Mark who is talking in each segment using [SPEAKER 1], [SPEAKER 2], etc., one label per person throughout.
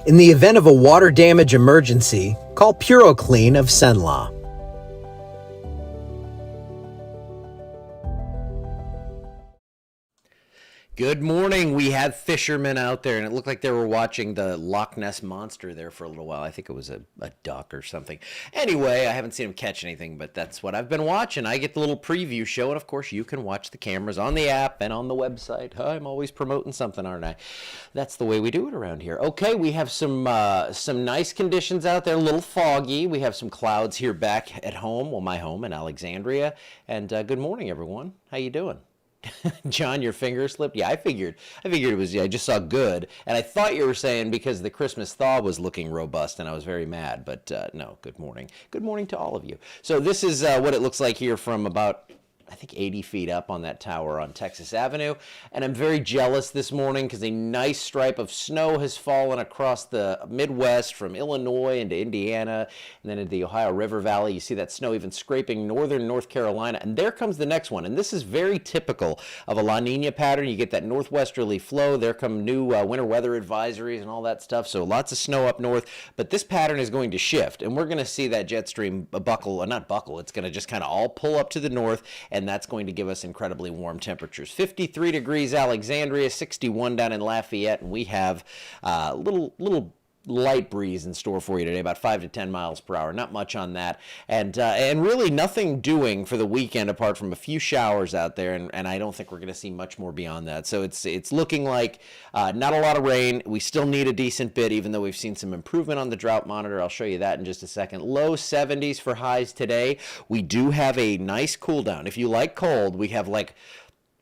[SPEAKER 1] In the event of a water damage emergency, call PuroClean of Cenla.
[SPEAKER 2] Good morning. We had fishermen out there, and it looked like they were watching the Loch Ness Monster there for a little while. I think it was a duck or something. Anyway, I haven't seen them catch anything, but that's what I've been watching. I get the little preview show, and of course, you can watch the cameras on the app and on the website. I'm always promoting something, aren't I? That's the way we do it around here. Okay, we have some nice conditions out there, a little foggy. We have some clouds here back at home, well, my home in Alexandria. And good morning, everyone. How you doing? John, your finger slipped? Yeah, I figured it was, I just saw good. And I thought you were saying because the Christmas thaw was looking robust and I was very mad. But no, good morning. Good morning to all of you. So this is what it looks like here from about, I think 80 feet up on that tower on Texas Avenue. And I'm very jealous this morning because a nice stripe of snow has fallen across the Midwest from Illinois into Indiana and then into the Ohio River Valley. You see that snow even scraping northern North Carolina. And there comes the next one. And this is very typical of a La Nina pattern. You get that northwesterly flow. There come new winter weather advisories and all that stuff. So lots of snow up north. But this pattern is going to shift. And we're going to see that jet stream not buckle. It's going to just kind of all pull up to the north. And that's going to give us incredibly warm temperatures. 53 degrees Alexandria, 61 down in Lafayette, and we have a little light breeze in store for you today, about 5 to 10 miles per hour. Not much on that, and really nothing doing for the weekend apart from a few showers out there, and I don't think we're going to see much more beyond that. So it's looking like not a lot of rain. We still need a decent bit, even though we've seen some improvement on the drought monitor. I'll show you that in just a second. Low 70s for highs today. We do have a nice cool down. If you like cold, we have like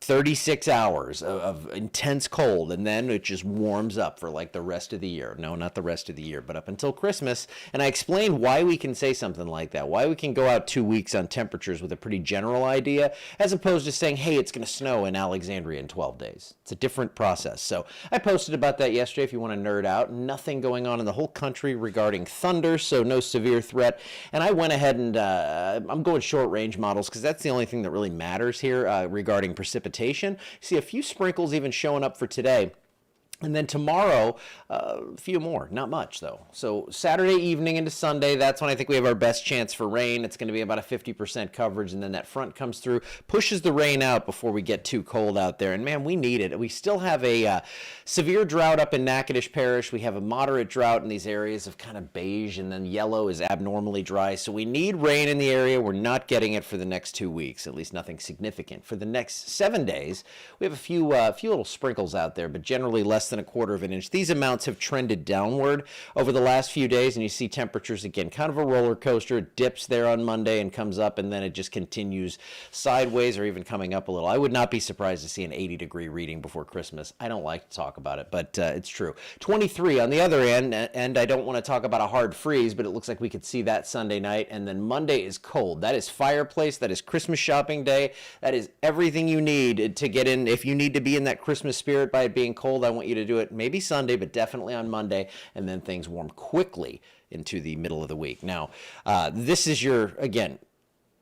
[SPEAKER 2] 36 hours of intense cold, and then it just warms up for like the rest of the year. No, not the rest of the year, but up until Christmas. And I explained why we can say something like that, why we can go out 2 weeks on temperatures with a pretty general idea, as opposed to saying, hey, it's going to snow in Alexandria in 12 days. It's a different process. So I posted about that yesterday if you want to nerd out. Nothing going on in the whole country regarding thunder, so no severe threat. And I went ahead and I'm going short range models because that's the only thing that really matters here regarding precipitation. See a few sprinkles even showing up for today. And then tomorrow, a few more. Not much, though. So Saturday evening into Sunday, that's when I think we have our best chance for rain. It's going to be about a 50% coverage, and then that front comes through, pushes the rain out before we get too cold out there. And, man, we need it. We still have a severe drought up in Natchitoches Parish. We have a moderate drought in these areas of kind of beige, and then yellow is abnormally dry. So we need rain in the area. We're not getting it for the next 2 weeks, at least nothing significant. For the next 7 days, we have a few little sprinkles out there, but generally less than a quarter of an inch. These amounts have trended downward over the last few days, and you see temperatures again, kind of a roller coaster. It dips there on Monday and comes up, and then it just continues sideways or even coming up a little. I would not be surprised to see an 80-degree reading before Christmas. I don't like to talk about it, but it's true. 23 on the other end, and I don't want to talk about a hard freeze, but it looks like we could see that Sunday night, and then Monday is cold. That is fireplace. That is Christmas shopping day. That is everything you need to get in. If you need to be in that Christmas spirit by it being cold, I want you to do it maybe Sunday, but definitely on Monday, and then things warm quickly into the middle of the week. Now, this is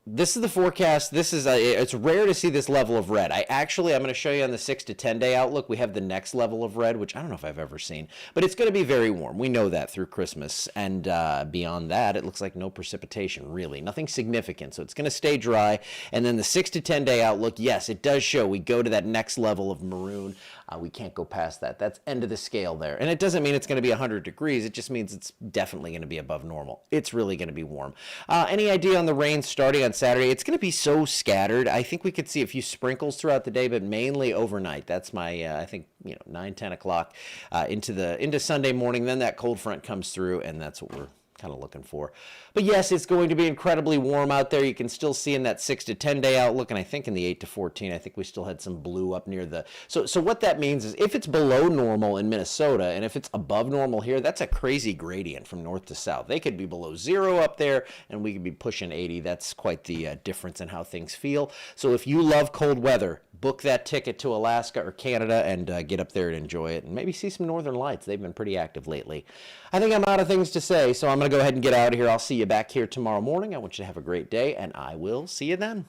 [SPEAKER 2] this is the forecast. This is it's rare to see this level of red. I'm going to show you on the 6 to 10 day outlook. We have the next level of red, which I don't know if I've ever seen, but it's going to be very warm. We know that through Christmas, and beyond that, it looks like no precipitation, really. Nothing significant, so it's going to stay dry. And then the 6 to 10 day outlook, yes, it does show we go to that next level of maroon. We can't go past that. That's end of the scale there. And it doesn't mean it's going to be 100 degrees. It just means it's definitely going to be above normal. It's really going to be warm. Any idea on the rain starting on Saturday? It's going to be so scattered. I think we could see a few sprinkles throughout the day, but mainly overnight. That's my, I think, 9, 10 o'clock into Sunday morning. Then that cold front comes through, and that's what we're kind of looking for. But yes, it's going to be incredibly warm out there. You can still see in that 6 to 10 day outlook, and I think in the 8 to 14, I think we still had some blue up near the, so what that means is if it's below normal in Minnesota and if it's above normal here, that's a crazy gradient from north to south. They could be below 0 up there and we could be pushing 80. That's quite the difference in how things feel. So if you love cold weather, book that ticket to Alaska or Canada and get up there and enjoy it and maybe see some northern lights. They've been pretty active lately. I think I'm out of things to say, so I'm going to go ahead and get out of here. I'll see you back here tomorrow morning. I want you to have a great day, and I will see you then.